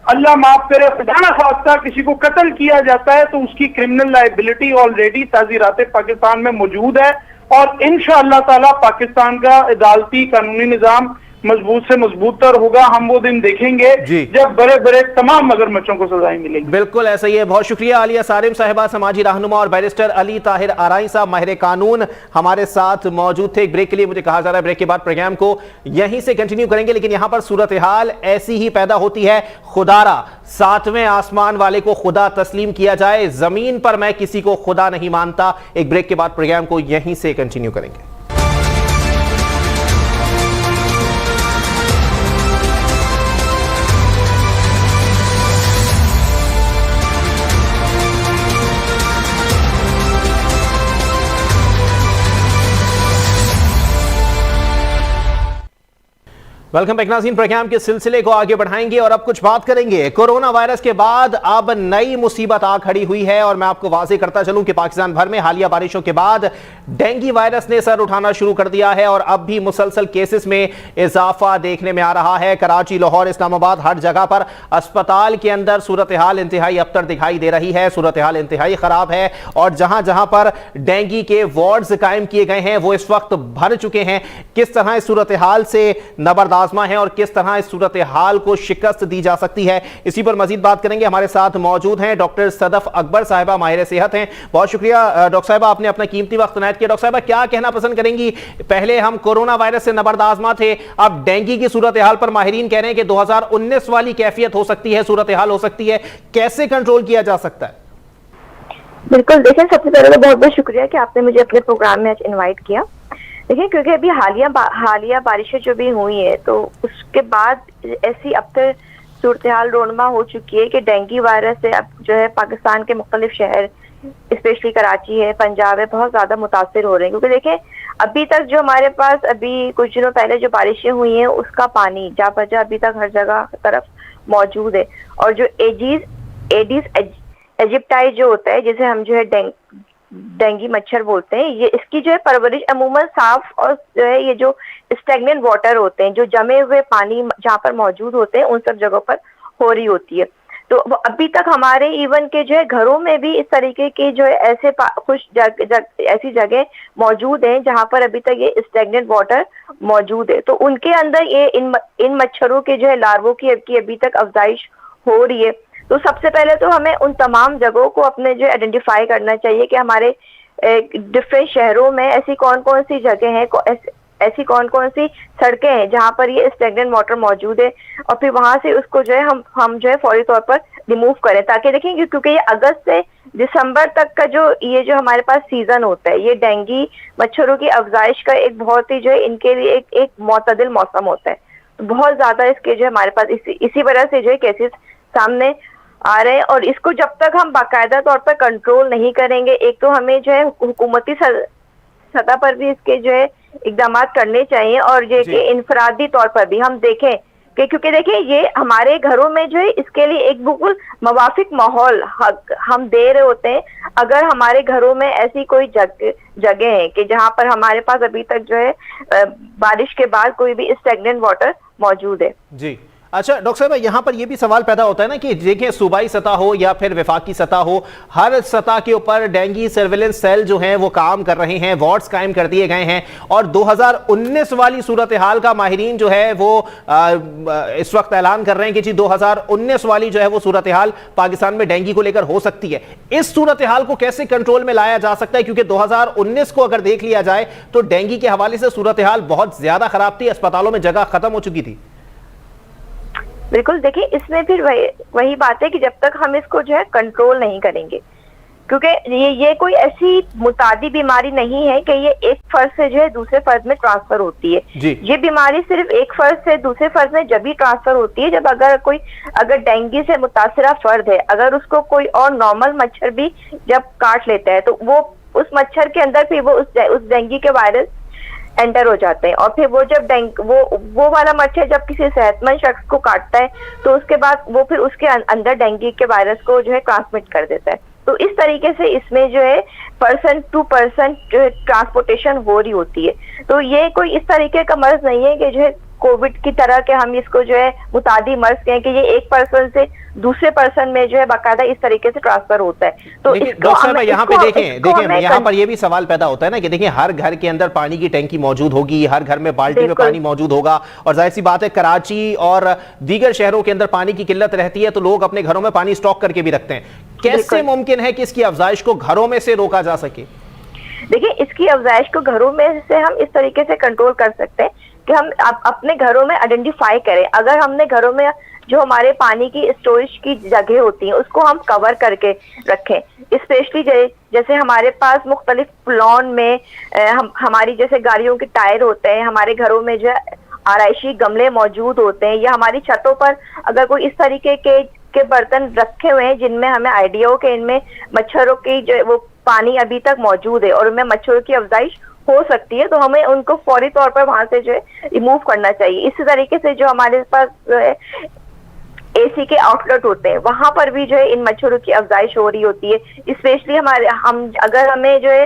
S3: अल्लाह माफ करे खुदा ना खास्ता किसी को कत्ल किया जाता है, तो उसकी क्रिमिनल लायबिलिटी ऑलरेडी ताज़ीरात पाकिस्तान में मौजूद है। और इंशाअल्लाह ताला पाकिस्तान का अदालती कानूनी निज़ाम मजबूत से मजबूत तर होगा। हम वो दिन देखेंगे जब बड़े बड़े तमाम मगरमच्छों को सजाएं मिलेंगी।
S1: बिल्कुल ऐसा ही है। बहुत शुक्रिया आलिया सारिम साहिबा, समाजी रहनुमा और बैरिस्टर अली ताहिर आराई साहब माहिर कानून हमारे साथ मौजूद थे। एक ब्रेक के लिए मुझे कहा जा रहा है, ब्रेक के बाद प्रोग्राम को यहीं से कंटिन्यू करेंगे, लेकिन यहां पर सूरत हाल ऐसी ही पैदा होती है। खुदारा सातवें आसमान वाले को खुदा तस्लीम किया जाए, जमीन पर मैं किसी को खुदा नहीं मानता। एक ब्रेक के बाद प्रोग्राम को यहीं से कंटिन्यू करेंगे। वेलकम बैक नाज़रीन, प्रोग्राम के सिलसिले को आगे बढ़ाएंगे और अब कुछ बात करेंगे। कोरोना वायरस के बाद अब नई मुसीबत आ खड़ी हुई है और मैं आपको वाज़ेह करता चलूं कि पाकिस्तान भर में हालिया बारिशों के बाद डेंगू वायरस ने सर उठाना शुरू कर दिया है और अब भी मुसलसल केसेस में इजाफा देखने में आ रहा है। कराची, लाहौर, इस्लामाबाद, हर जगह पर अस्पताल के अंदर सूरत हाल इंतहाई अबतर दिखाई दे रही है। सूरत हाल इंतहाई खराब है और जहां जहां पर डेंगू के वार्ड्स कायम किए गए हैं वो इस वक्त भर चुके हैं। किस तरह इस सूरत हाल से नबरदार है और किस तरह इस सूरत हाल को शिकस्त दी जा सकती है, इसी पर मजीद बात करेंगे। हमारे साथ मौजूद हैं डॉक्टर सदफ अकबर साहिबा, माहिर सेहत हैं। बहुत शुक्रिया डॉक्टर साहिबा, आपने अपना कीमती वक्त इनायत किया। डॉक्टर साहिबा, क्या कहना पसंद करेंगी? पहले हम कोरोना वायरस से नबरदाजमा थे, अब डेंगू की सूरत हाल पर माहिरीन कह रहे हैं कि 2019 वाली कैफियत हो सकती है, सूरत हाल हो सकती है। कैसे कंट्रोल किया जा सकता है?
S4: बिल्कुल, देखिए सबसे पहले तो बहुत बहुत शुक्रिया कि आपने मुझे अपने प्रोग्राम में आज इनवाइट किया। देखिए, क्योंकि अभी हालिया बारिशें जो भी हुई है तो उसके बाद ऐसी अब तक सूरत हाल रोनमा हो चुकी है कि डेंगू वायरस से अब जो है पाकिस्तान के मुख्तलिफ शहर, स्पेशली कराची है, पंजाब है, बहुत ज्यादा मुतासिर हो रहे हैं। क्योंकि देखिए अभी तक जो हमारे पास अभी कुछ दिनों पहले जो बारिशें हुई हैं उसका पानी जा बजा अभी तक हर जगह तरफ मौजूद है। और जो एडिस इजिप्टाई जो होता है, जिसे हम जो है डेंगू मच्छर बोलते हैं, ये इसकी जो है परवरिश अमूमन साफ और जो है ये जो स्टेगनेंट वाटर होते हैं, जो जमे हुए पानी जहाँ पर मौजूद होते हैं, उन सब जगहों पर हो रही होती है। तो अभी तक हमारे इवन के जो है घरों में भी इस तरीके के जो है ऐसे कुछ ऐसी जगह मौजूद हैं जहाँ पर अभी तक ये स्टेगनेंट वाटर मौजूद है। तो उनके अंदर ये इन मच्छरों के जो है लार्वों की अभी तक अफजाइश हो रही है। तो सबसे पहले तो हमें उन तमाम जगहों को अपने जो आइडेंटिफाई करना चाहिए कि हमारे डिफरेंट शहरों में ऐसी कौन कौन सी जगह हैं, ऐसी कौन कौन सी सड़कें हैं जहाँ पर ये स्टेगनेंट वाटर मौजूद है, और फिर वहां से उसको जो है हम जो है फौरी तौर पर रिमूव करें। ताकि देखेंगे क्योंकि ये अगस्त से दिसंबर तक का ये जो हमारे पास सीजन होता है, ये डेंगू मच्छरों की अफजाइश का एक बहुत ही जो है इनके लिए एक मोतदिल मौसम होता है। तो बहुत ज्यादा इसके जो हमारे पास इसी वजह से जो है केसेस सामने आ रहे हैं। और इसको जब तक हम बाकायदा तौर पर कंट्रोल नहीं करेंगे, एक तो हमें जो है हुकूमती सतह पर भी इसके जो है इकदाम करने चाहिए, और जो कि इनफरादी तौर पर भी हम देखें कि क्योंकि देखिए ये हमारे घरों में जो है इसके लिए एक बिल्कुल मवाफिक माहौल हम दे रहे होते हैं। अगर हमारे घरों में ऐसी कोई जगह है कि जहाँ पर हमारे पास अभी तक जो है बारिश के बाद कोई भी स्टेगनेंट वाटर मौजूद है।
S1: जी, अच्छा डॉक्टर साहब, यहाँ पर यह भी सवाल पैदा होता है ना कि देखिए सूबाई सतह हो या फिर वफाकी सतह हो, हर सतह के ऊपर डेंगू सर्विलेंस सेल जो हैं वो काम कर रहे हैं, वार्ड्स कायम कर दिए गए हैं, और 2019 वाली सूरत हाल का माहिरीन जो है वो इस वक्त ऐलान कर रहे हैं कि जी 2019 वाली जो है वो सूरत हाल पाकिस्तान में डेंगू को लेकर हो सकती है। इस सूरत हाल को कैसे कंट्रोल में लाया जा सकता है? क्योंकि 2019 को अगर देख लिया जाए तो डेंगू के हवाले से सूरत हाल बहुत ज्यादा खराब थी, अस्पतालों में जगह खत्म हो चुकी थी।
S4: बिल्कुल, देखिए इसमें फिर वही बात है कि जब तक हम इसको जो है कंट्रोल नहीं करेंगे, क्योंकि ये कोई ऐसी मुतादी बीमारी नहीं है कि ये एक फर्द से जो है दूसरे फर्द में ट्रांसफर होती है। ये बीमारी सिर्फ एक फर्द से दूसरे फर्द में जब भी ट्रांसफर होती है जब अगर डेंगू से मुतासरा फर्द है, अगर उसको कोई और नॉर्मल मच्छर भी जब काट लेता है तो वो उस मच्छर के अंदर फिर वो उस डेंगू के वायरस एंटर हो जाते हैं, और फिर वो जब वो वाला मच्छर जब किसी सेहतमंद शख्स को काटता है तो उसके बाद वो फिर उसके अंदर डेंगू के वायरस को जो है ट्रांसमिट कर देता है। तो इस तरीके से इसमें जो है पर्सन टू पर्सन जो है ट्रांसपोर्टेशन हो रही होती है। तो ये कोई इस तरीके का मर्ज नहीं है कि जो है कोविड की तरह के हम इसको जो है मुतादी मर्ज कहें कि ये एक पर्सन से दूसरे पर्सन में जो है बाकायदा इस तरीके से ट्रांसफर होता है। तो
S1: डॉक्टर साहब यहाँ पे देखें यहाँ पर ये भी सवाल पैदा होता है ना कि देखिए हर घर के अंदर पानी की टंकी मौजूद होगी, हर घर में बाल्टी में पानी मौजूद होगा, और जाहिर सी बात है कराची और दीगर शहरों के अंदर पानी की किल्लत रहती है तो लोग अपने घरों में पानी स्टॉक करके भी रखते हैं। कैसे मुमकिन है कि इसकी अफजाइश को घरों में से रोका जा सके?
S4: देखिए, इसकी अफजाइश को घरों में से हम इस तरीके से कंट्रोल कर सकते हैं कि हम अपने घरों में आइडेंटिफाई करें। अगर हमने घरों में जो हमारे पानी की स्टोरेज की जगह होती है उसको हम कवर करके रखें, स्पेशली जैसे हमारे पास मुख्तलिफ लॉन में हमारी जैसे गाड़ियों के टायर होते हैं, हमारे घरों में जो आराइशी गमले मौजूद होते हैं, या हमारी छतों पर अगर कोई इस तरीके के बर्तन रखे हुए हैं जिनमें हमें आइडिया हो कि इनमें मच्छरों की जो वो पानी अभी तक मौजूद है और उनमें मच्छरों की अफजाइश हो सकती है, तो हमें उनको फौरी तौर पर वहां से जो है रिमूव करना चाहिए। इसी तरीके से जो हमारे पास जो है एसी के आउटलेट होते हैं वहां पर भी जो है इन मच्छरों की अफजाइश हो रही होती है। स्पेशली अगर हमें जो है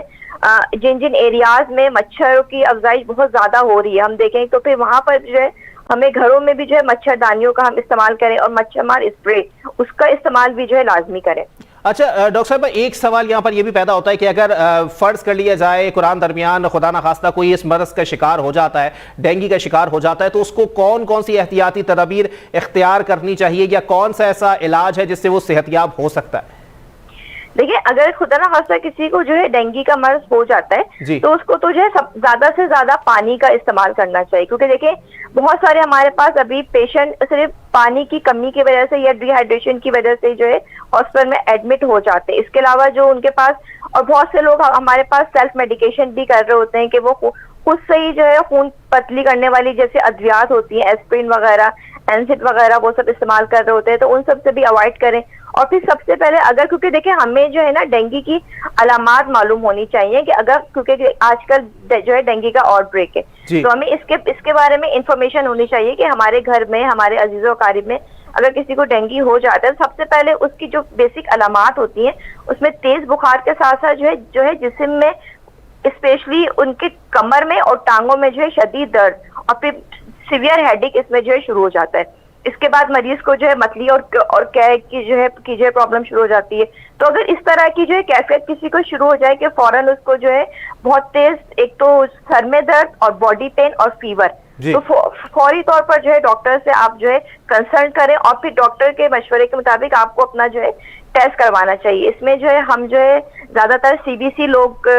S4: जिन जिन एरियाज में मच्छरों की अफजाइश बहुत ज्यादा हो रही है हम देखें, तो फिर वहां पर जो है हमें घरों में भी जो है मच्छरदानियों का हम इस्तेमाल करें और मच्छर मार स्प्रे उसका इस्तेमाल भी जो है लाजमी करें।
S1: अच्छा डॉक्टर साहब, एक सवाल यहाँ पर यह भी पैदा होता है कि अगर फर्ज कर लिया जाए कुरान दरमियान खुदा ना खास्ता कोई इस मर्ज का शिकार हो जाता है, डेंगू का शिकार हो जाता है, तो उसको कौन कौन सी एहतियाती तदबीर इख्तियार करनी चाहिए या कौन सा ऐसा इलाज है जिससे वो सेहतयाब हो सकता है?
S4: देखिए, अगर खुदा ना खास्ता किसी को जो है डेंगू का मर्ज हो जाता है तो उसको तो जो है ज्यादा से ज्यादा पानी का इस्तेमाल करना चाहिए, क्योंकि देखिए बहुत सारे हमारे पास अभी पेशेंट सिर्फ पानी की कमी की वजह से या डिहाइड्रेशन की वजह से जो है हॉस्पिटल में एडमिट हो जाते हैं। इसके अलावा जो उनके पास और बहुत से लोग हमारे पास सेल्फ मेडिकेशन भी कर रहे होते हैं कि वो खुद से ही जो है खून पतली करने वाली जैसे अद्वियात होती हैं, एस्प्रिन वगैरह, एनसिड वगैरह, वो सब इस्तेमाल कर रहे होते हैं, तो उन सब से भी अवॉइड करें। और फिर सबसे पहले अगर, क्योंकि देखिए हमें जो है ना डेंगू की अलामात मालूम होनी चाहिए कि अगर, क्योंकि आजकल जो है डेंगू का आउटब्रेक है तो हमें इसके बारे में इंफॉर्मेशन होनी चाहिए कि हमारे घर में, हमारे अजीजों कारिब में अगर किसी को डेंगू हो जाता है तो सबसे पहले उसकी जो बेसिक अलामात होती हैं उसमें तेज बुखार के साथ साथ जो है जिस्म में स्पेशली उनके कमर में और टांगों में जो है शदीद दर्द और फिर सीवियर हेडेक इसमें जो है शुरू हो जाता है। इसके बाद मरीज को जो है मतली और कैग की जो है प्रॉब्लम शुरू हो जाती है। तो अगर इस तरह की जो है कैफियत किसी को शुरू हो जाए कि फौरन उसको जो है बहुत तेज एक तो सर में दर्द और बॉडी पेन और फीवर, तो फौरी तौर पर जो है डॉक्टर से आप जो है कंसल्ट करें और फिर डॉक्टर के मशवरे के मुताबिक आपको अपना जो है टेस्ट करवाना चाहिए। इसमें जो है हम जो है ज्यादातर सीबीसी लोग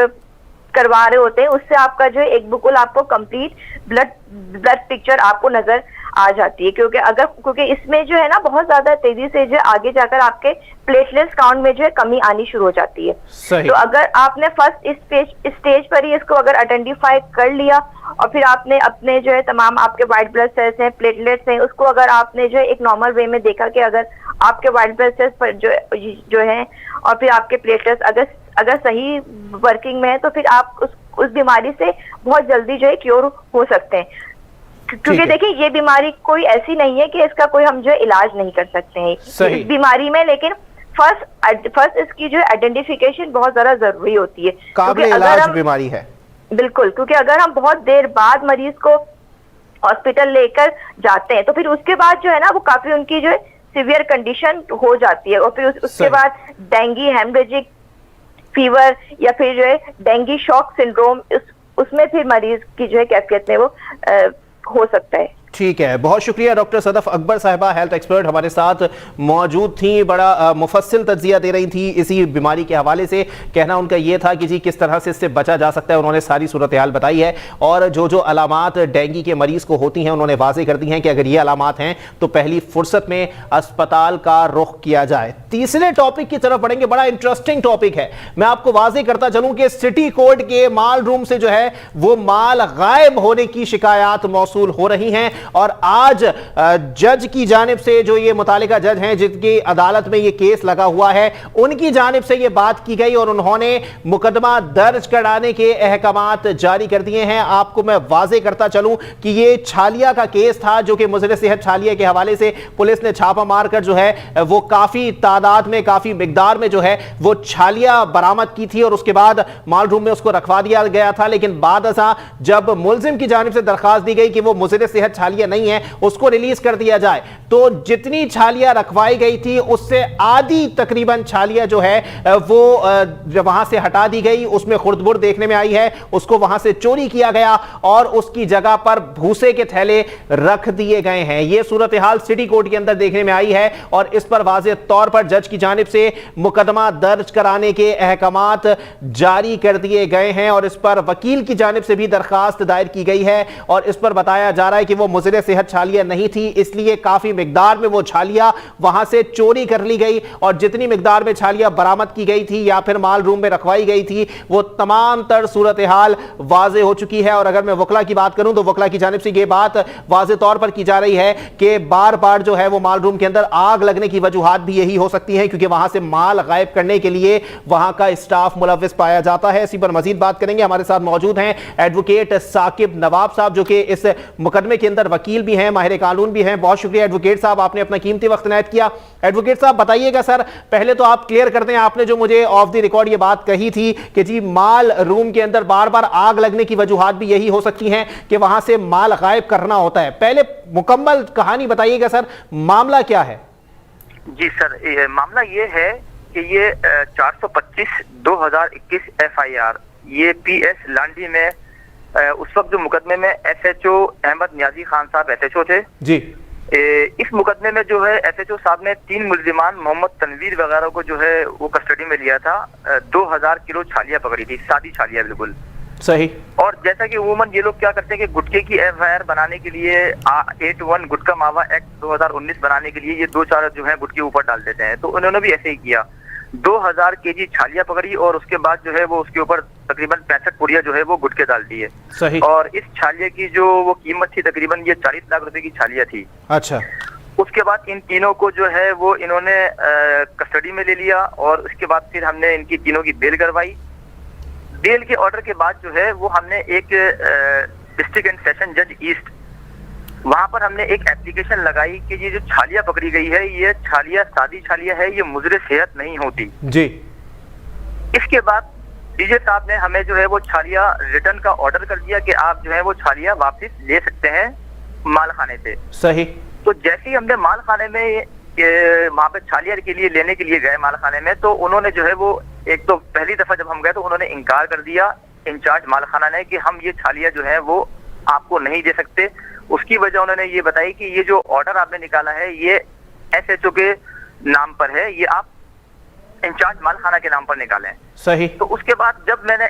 S4: करवा रहे होते हैं, उससे आपका जो है एक बिल्कुल आपको कंप्लीट ब्लड पिक्चर आपको नजर आ जाती है, क्योंकि इसमें जो है ना बहुत ज्यादा तेजी से जो आगे जाकर आपके प्लेटलेट्स काउंट में जो है कमी आनी शुरू हो जाती है। तो अगर आपने फर्स्ट स्टेज पर ही इसको अगर आइडेंटिफाई कर लिया और फिर आपने अपने जो है तमाम आपके व्हाइट ब्लड सेल्स हैं, प्लेटलेट्स हैं, उसको अगर आपने जो है एक नॉर्मल वे में देखा कि अगर आपके व्हाइट ब्लड सेल्स पर जो है और फिर आपके प्लेटलेट्स अगर सही वर्किंग में है तो फिर आप उस बीमारी से बहुत जल्दी जो है क्योर हो सकते हैं। क्योंकि देखिए ये बीमारी कोई ऐसी नहीं है कि इसका कोई हम जो है इलाज नहीं कर सकते हैं इस बीमारी में, लेकिन फर्स्ट इसकी जो आइडेंटिफिकेशन बहुत ज्यादा जरूरी होती है,
S1: काबिल इलाज बीमारी है।
S4: बिल्कुल, क्योंकि अगर हम बहुत देर बाद मरीज को हॉस्पिटल लेकर जाते हैं तो फिर उसके बाद जो है ना वो काफी उनकी जो है सीवियर कंडीशन हो जाती है और फिर उसके बाद डेंगू, हेमरेजिक फीवर या फिर जो है डेंगू शॉक सिंड्रोम उसमें फिर मरीज की जो है कैफियत में वो हो सकता है।
S1: ठीक है, बहुत शुक्रिया डॉक्टर सदफ अकबर साहिबा, हेल्थ एक्सपर्ट हमारे साथ मौजूद थी, बड़ा मुफस्सिल तज्जिया दे रही थी इसी बीमारी के हवाले से। कहना उनका ये था कि जी किस तरह से इससे बचा जा सकता है, उन्होंने सारी सूरत हाल बताई है और जो जो अलामात डेंगू के मरीज को होती हैं उन्होंने वाजे कर दी हैं कि अगर ये अलामात हैं तो पहली फुर्सत में अस्पताल का रुख किया जाए। तीसरे टॉपिक की तरफ बढ़ेंगे, बड़ा इंटरेस्टिंग टॉपिक है। मैं आपको वाजे करता चलूं कि सिटी कोर्ट के माल रूम से जो है वो माल गायब होने की शिकायत मौसूल हो रही हैं और आज जज की जानिब से, जो ये मुतालिका जज हैं जिनकी अदालत में ये केस लगा हुआ है, उनकी जानिब से ये बात की गई और उन्होंने मुकदमा दर्ज कराने के अहकामात जारी कर दिए हैं। आपको मैं वाजे करता चलूं कि ये छालिया का केस था, जो कि मुजरिम सेहत छालिया के हवाले से पुलिस ने छापा मारकर जो है वो काफी तादाद में, काफी मिकदार में जो है वो छालिया बरामद की थी और उसके बाद माल रूम में उसको रखवा दिया गया था। लेकिन बाद जब मुलजिम की जानिब से दरखास्त दी गई कि वो मुजरिम सेहत छालिया नहीं है, उसको रिलीज कर दिया जाए, तो जितनी छालिया रखवाई गई थी उससे आधी तकरीबन छालिया जो है वो वहां से हटा दी गई। उसमें खुर्दबुर्द देखने में आई है, उसको वहां से चोरी किया गया और उसकी जगह पर भूसे के थैले रख दिए गए हैं। यह सूरत हाल सिटी कोर्ट के अंदर देखने में आई है और इस पर वाज़ेह तौर पर जज की जानिब से मुकदमा दर्ज कराने के अहकामात जारी कर दिए गए हैं और इस पर वकील की जानिब से भी दरखास्त दायर की गई है और इस पर बताया जा रहा है कि वो मुजरिम सेहत छालिया नहीं थी, इसलिए काफी मिकदार में वो छालिया वहां से चोरी कर ली गई और जितनी मिकदार में छालिया बरामद की गई थी या फिर माल रूम में रखवाई गई थी, वो तमाम तर सूरत हाल वाज़ेह हो चुकी है। और अगर मैं वकला की बात करूं तो वकला की जानिब से यह बात वाज़ेह तौर पर की जा रही है कि बार बार जो है वो माल रूम के अंदर आग लगने की वजूहात भी यही हो सकती है, क्योंकि वहां से माल गायब करने के लिए वहां का स्टाफ मुलव्विस पाया जाता है। इसी पर मजीद बात करेंगे। हमारे साथ मौजूद हैं एडवोकेट साकिब नवाब साहब, जो कि इस मुकदमे के अंदर वकील भी हैं, माहिर कानून भी हैं। बहुत शुक्रिया एडवोकेट साहब, आपने अपना कीमती वक्त इनायत किया। एडवोकेट साहब बताइएगा सर, पहले तो आप क्लियर कर दें, आपने जो मुझे ऑफ द रिकॉर्ड ये बात कही थी कि जी माल रूम के अंदर बार बार आग लगने की वजूहात भी यही हो सकती हैं कि वहां से माल गायब करना होता है, पहले मुकम्मल कहानी बताइएगा सर, मामला क्या है?
S5: जी सर, मामला ये है कि ये 425/2021 FIR ये PS लांडी में उस वक्त जो मुकदमे में SHO अहमद नियाजी खान साहब SHO थे जी। इस मुकदमे में जो है SHO साहब ने 3 मुल्जिमान मोहम्मद तनवीर वगैरह को जो है वो कस्टडी में लिया था। 2000 किलो छालिया पकड़ी थी, सादी छालिया बिल्कुल
S1: सही।
S5: और जैसा कि उमूमन ये लोग क्या करते हैं कि गुटके की FIR बनाने के लिए 81 गुटका मावा एक्ट 2019 बनाने के लिए ये 2-4 जो है गुटके ऊपर डाल देते हैं, तो उन्होंने भी ऐसे ही किया। 2000 kg छालिया पकड़ी और उसके बाद जो है वो उसके ऊपर तकरीबन 65 पुड़िया जो है वो गुटके डाल दिए।
S1: सही।
S5: और इस छालिया की जो वो कीमत थी तकरीबन ये 40 लाख रुपए की छालिया थी।
S1: अच्छा।
S5: उसके बाद इन तीनों को जो है वो इन्होंने कस्टडी में ले लिया और उसके बाद फिर हमने इनकी तीनों की बेल करवाई। बेल के ऑर्डर के बाद जो है वो हमने एक डिस्ट्रिक्ट एंड सेशन जज ईस्ट, वहां पर हमने एक एप्लीकेशन लगाई कि ये जो छालिया पकड़ी गई है ये छालिया सादी छालिया है, ये मुजरिम सेहत नहीं होती जी। इसके बाद डीजे साहब ने हमें जो है वो छालिया रिटर्न का ऑर्डर कर दिया कि आप जो है वो छालिया वापस ले सकते हैं माल खाने से। सही। तो जैसे ही हमने माल खाने में वहां पे छालिया के लिए लेने के लिए गए माल खाने में, तो उन्होंने जो है वो एक तो पहली दफा जब हम गए तो उन्होंने इनकार कर दिया इंचार्ज माल खाना ने कि हम ये छालिया जो है वो आपको नहीं दे सकते। उसकी वजह उन्होंने ये बताई कि ये जो ऑर्डर आपने निकाला है ये SHO के नाम पर है, ये आप इंचार्ज माल खाना के नाम पर निकालें। सही। तो उसके बाद जब मैंने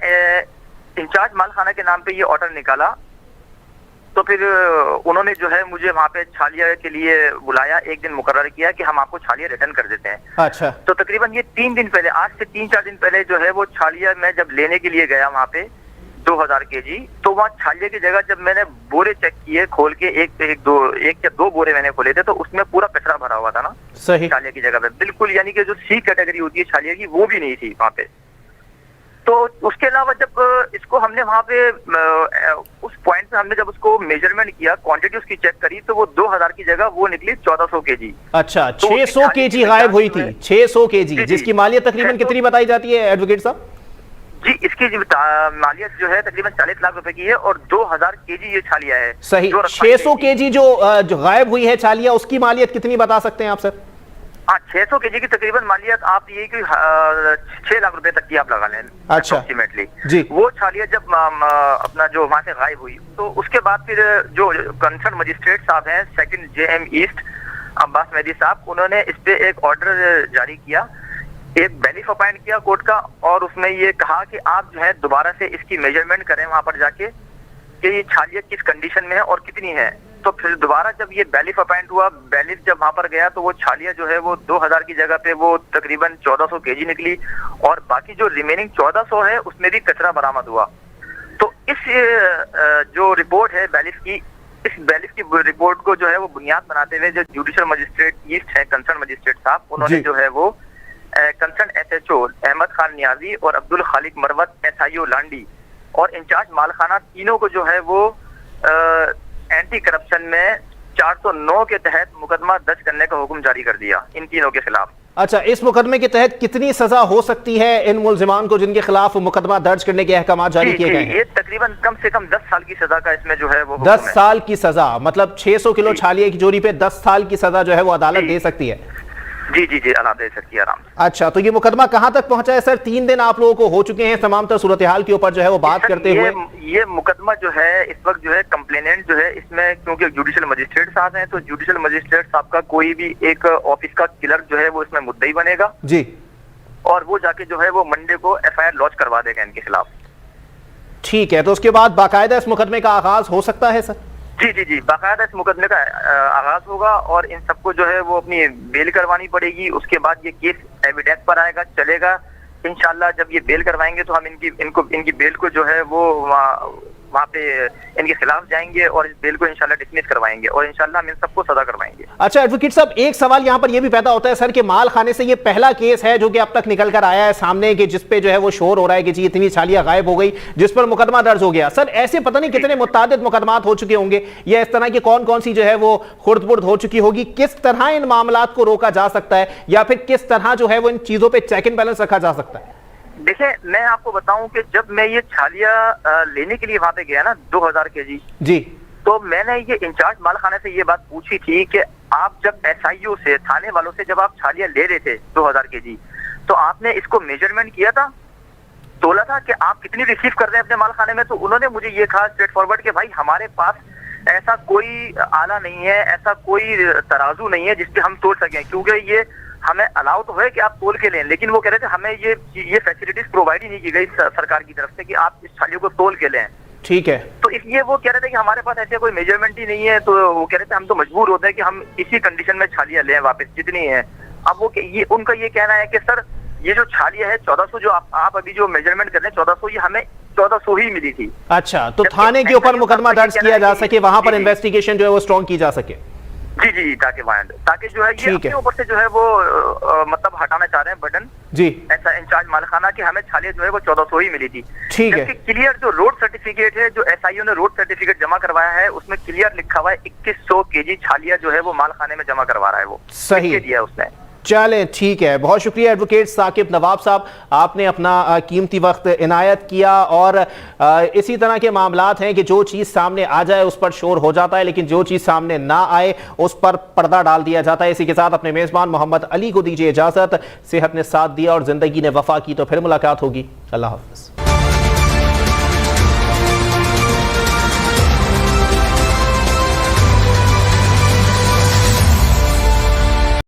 S5: इंचार्ज माल खाना के नाम पे ये ऑर्डर निकाला तो फिर उन्होंने जो है मुझे वहाँ पे छालिया के लिए बुलाया, एक दिन मुकर्रर किया कि हम आपको छालिया रिटर्न कर देते हैं। अच्छा। तो तकरीबन ये 3 दिन पहले, आज से 3-4 दिन पहले जो है वो छालिया मैं जब लेने के लिए गया वहाँ पे 2000 kg, तो वहाँ छालिया की जगह जब मैंने बोरे चेक किए खोल के, एक या दो बोरे मैंने खोले थे, तो उसमें पूरा कचरा भरा हुआ था ना। सही। छालिया की जगह पे बिल्कुल, यानी कि जो C कैटेगरी होती है छालिया की वो भी नहीं थी वहाँ पे। तो उसके अलावा जब इसको हमने वहाँ पे उस पॉइंट पे हमने जब उसको मेजरमेंट किया, क्वांटिटी उसकी चेक करी, तो वो 2000 की जगह वो निकली 1400 kg। अच्छा, तो 600 kg गायब हुई थी। 600 kg जिसकी मालियत तकरीबन कितनी बताई जाती है एडवोकेट साहब? जी, इसकी मालियत जो है तकरीबन 40 लाख रुपए की है और 2000 kg ये छालिया है। सही। 600 kg जो गायब हुई है छालिया, उसकी मालियत कितनी बता सकते हैं आप सर? हाँ, 600 kg की तकरीबन मालियत आप ये कि 6 लाख रुपए तक की आप लगा लें। अच्छा। अप्रोक्सीमेटली जी। वो छालिया जब अपना जो वहां से गायब हुई, तो उसके बाद फिर जो कंसर्न मजिस्ट्रेट साहब हैं 2nd JM east Abbas Mehdi साहब, उन्होंने इस पे एक ऑर्डर जारी किया, एक बैलिफ अपॉइंट किया कोर्ट का, और उसमें ये कहा कि आप जो है दोबारा से इसकी मेजरमेंट करें वहां पर जाके कि ये छालिया किस कंडीशन में है और कितनी है। तो फिर दोबारा जब ये बैलिफ अपॉइंट हुआ, बैलिफ जब वहां पर गया तो वो छालिया जो है वो 2000 की जगह पे वो तकरीबन 1400 kg निकली और बाकी जो रिमेनिंग 1400 है उसमें भी कचरा बरामद हुआ। तो इस जो रिपोर्ट है बैलिफ की, इस 42 की रिपोर्ट को जो है वो बुनियाद बनाते हुए जो जुडिशियल मजिस्ट्रेट ईस्ट है, कंसर्न मजिस्ट्रेट साहब, उन्होंने जो है वो कंसर्न SHO अहमद खान नियाजी और अब्दुल खालिक मरवत SIO लांडी और इंचार्ज मालखाना तीनों को जो है वो एंटी करप्शन में 409 के तहत मुकदमा दर्ज करने का हुक्म जारी कर दिया इन तीनों के खिलाफ।
S1: अच्छा, इस मुकदमे के तहत कितनी सजा हो सकती है इन मुलजिमान को जिनके खिलाफ मुकदमा दर्ज करने के अहकाम जारी किए गए हैं?
S5: ये तकरीबन कम से कम 10 साल की सजा का इसमें जो है वो
S1: 10 साल की सजा, मतलब 600 किलो छालिया की चोरी पे 10 साल की सजा जो है वो अदालत दे सकती है।
S5: जी जी जी, अदालत दे सकती है आराम से।
S1: अच्छा, तो ये मुकदमा कहां तक पहुंचा है सर? 3 दिन आप लोगों को हो चुके हैं तमाम तर सूरत हाल के ऊपर जो है वो बात करते हुए।
S5: ये मुकदमा जो है इस वक्त जो है कंप्लेनेंट जो है इसमें, क्योंकि जुडिशियल मजिस्ट्रेट साहब हैं, तो जुडिशियल मजिस्ट्रेट साहब का कोई भी एक ऑफिस का क्लर्क जो है वो इसमें मुद्दई बनेगा
S1: जी,
S5: और वो जाके जो है वो मंडे को FIR लॉन्च करवा देगा इनके खिलाफ।
S1: ठीक है, तो उसके बाद बाकायदा इस मुकदमे का आगाज हो सकता है सर?
S5: जी जी जी, बाकायदा इस मुकदमे का आगाज होगा और इन सबको जो है वो अपनी बेल करवानी पड़ेगी। उसके बाद ये केस एविडेंस पर आएगा, चलेगा। इंशाल्लाह जब ये बेल करवाएंगे तो हम इनकी बेल को जो है वो वहाँ पे इनके खिलाफ जाएंगे और इस बेल को इंशाल्लाह डिसमिस करवाएंगे और इंशाल्लाह हम इन सबको सजा करवाएंगे।
S1: अच्छा एडवोकेट साहब, एक सवाल यहाँ पर यह भी पैदा होता है सर कि माल खाने से ये पहला केस है जो कि अब तक निकल कर आया है सामने कि जिस पे जो है वो शोर हो रहा है कि जी इतनी छालियां गायब हो गई, जिस पर मुकदमा दर्ज हो गया। सर ऐसे पता नहीं कितने मुतादिद मुकदमात हो चुके होंगे या इस तरह की कौन कौन सी जो है वो खुर्द-बुर्द हो चुकी होगी, किस तरह इन मामलात को रोका जा सकता है या फिर किस तरह जो है वो इन चीजों पर चेक एंड बैलेंस रखा जा सकता है?
S5: देखिए, मैं आपको बताऊं कि जब मैं ये छालिया लेने के लिए वहां पे गया ना 2000 kg
S1: जी,
S5: तो मैंने ये इंचार्ज मालखाने से ये बात पूछी थी कि आप जब SIO से, थाने वालों से जब आप छालिया ले रहे थे 2000 kg, तो आपने इसको मेजरमेंट किया था, तोला था कि आप कितनी रिसीव कर रहे हैं अपने मालखाने में? तो उन्होंने मुझे ये कहा स्ट्रेट फॉरवर्ड कि भाई हमारे पास ऐसा कोई आला नहीं है, ऐसा कोई तराजू नहीं है जिसपे हम तोल सकें, क्योंकि ये हमें अलाउ तो है कि आप तोल के लें, लेकिन वो कह रहे थे हमें ये फैसिलिटीज प्रोवाइड ही नहीं की गई सरकार की तरफ से कि आप इस छालियों को तोल के लें।
S1: ठीक है,
S5: तो इसलिए वो कह रहे थे कि हमारे पास ऐसे कोई मेजरमेंट ही नहीं है, तो वो कह रहे थे हम तो मजबूर होते हैं कि हम इसी कंडीशन में छालियां लें वापस जितनी है। अब वो उनका ये कहना है कि सर ये जो छालियां है 1400 जो आप अभी जो मेजरमेंट कर रहे हैं 1400, ये हमें 1400 ही मिली थी।
S1: अच्छा, तो थाने के ऊपर मुकदमा दर्ज किया जा सके, वहां पर इन्वेस्टिगेशन जो है वो स्ट्रॉन्ग की जा सके।
S5: जी जी, ताकि जो है ये अपने ऊपर से जो है वो मतलब हटाना चाह रहे हैं बटन
S1: जी,
S5: ऐसा इंचार्ज मालखाना कि हमें छालियां जो है वो 1400 ही मिली थी।
S1: ठीक है,
S5: क्लियर जो रोड सर्टिफिकेट है, जो SIO ने रोड सर्टिफिकेट जमा करवाया है, उसमें क्लियर लिखा हुआ है 2100 kg छालियां जो है वो मालखाने में जमा करवा रहा है, वो
S1: सही
S5: दिया उसने।
S1: चले ठीक है, बहुत शुक्रिया एडवोकेट साकिब नवाब साहब, आपने अपना कीमती वक्त इनायत किया। और इसी तरह के मामलात हैं कि जो चीज़ सामने आ जाए उस पर शोर हो जाता है, लेकिन जो चीज़ सामने ना आए उस पर पर्दा डाल दिया जाता है। इसी के साथ अपने मेज़बान मोहम्मद अली को दीजिए इजाज़त। सेहत ने साथ दिया और ज़िंदगी ने वफा की, तो फिर मुलाकात होगी। अल्लाह हाफ़िज़।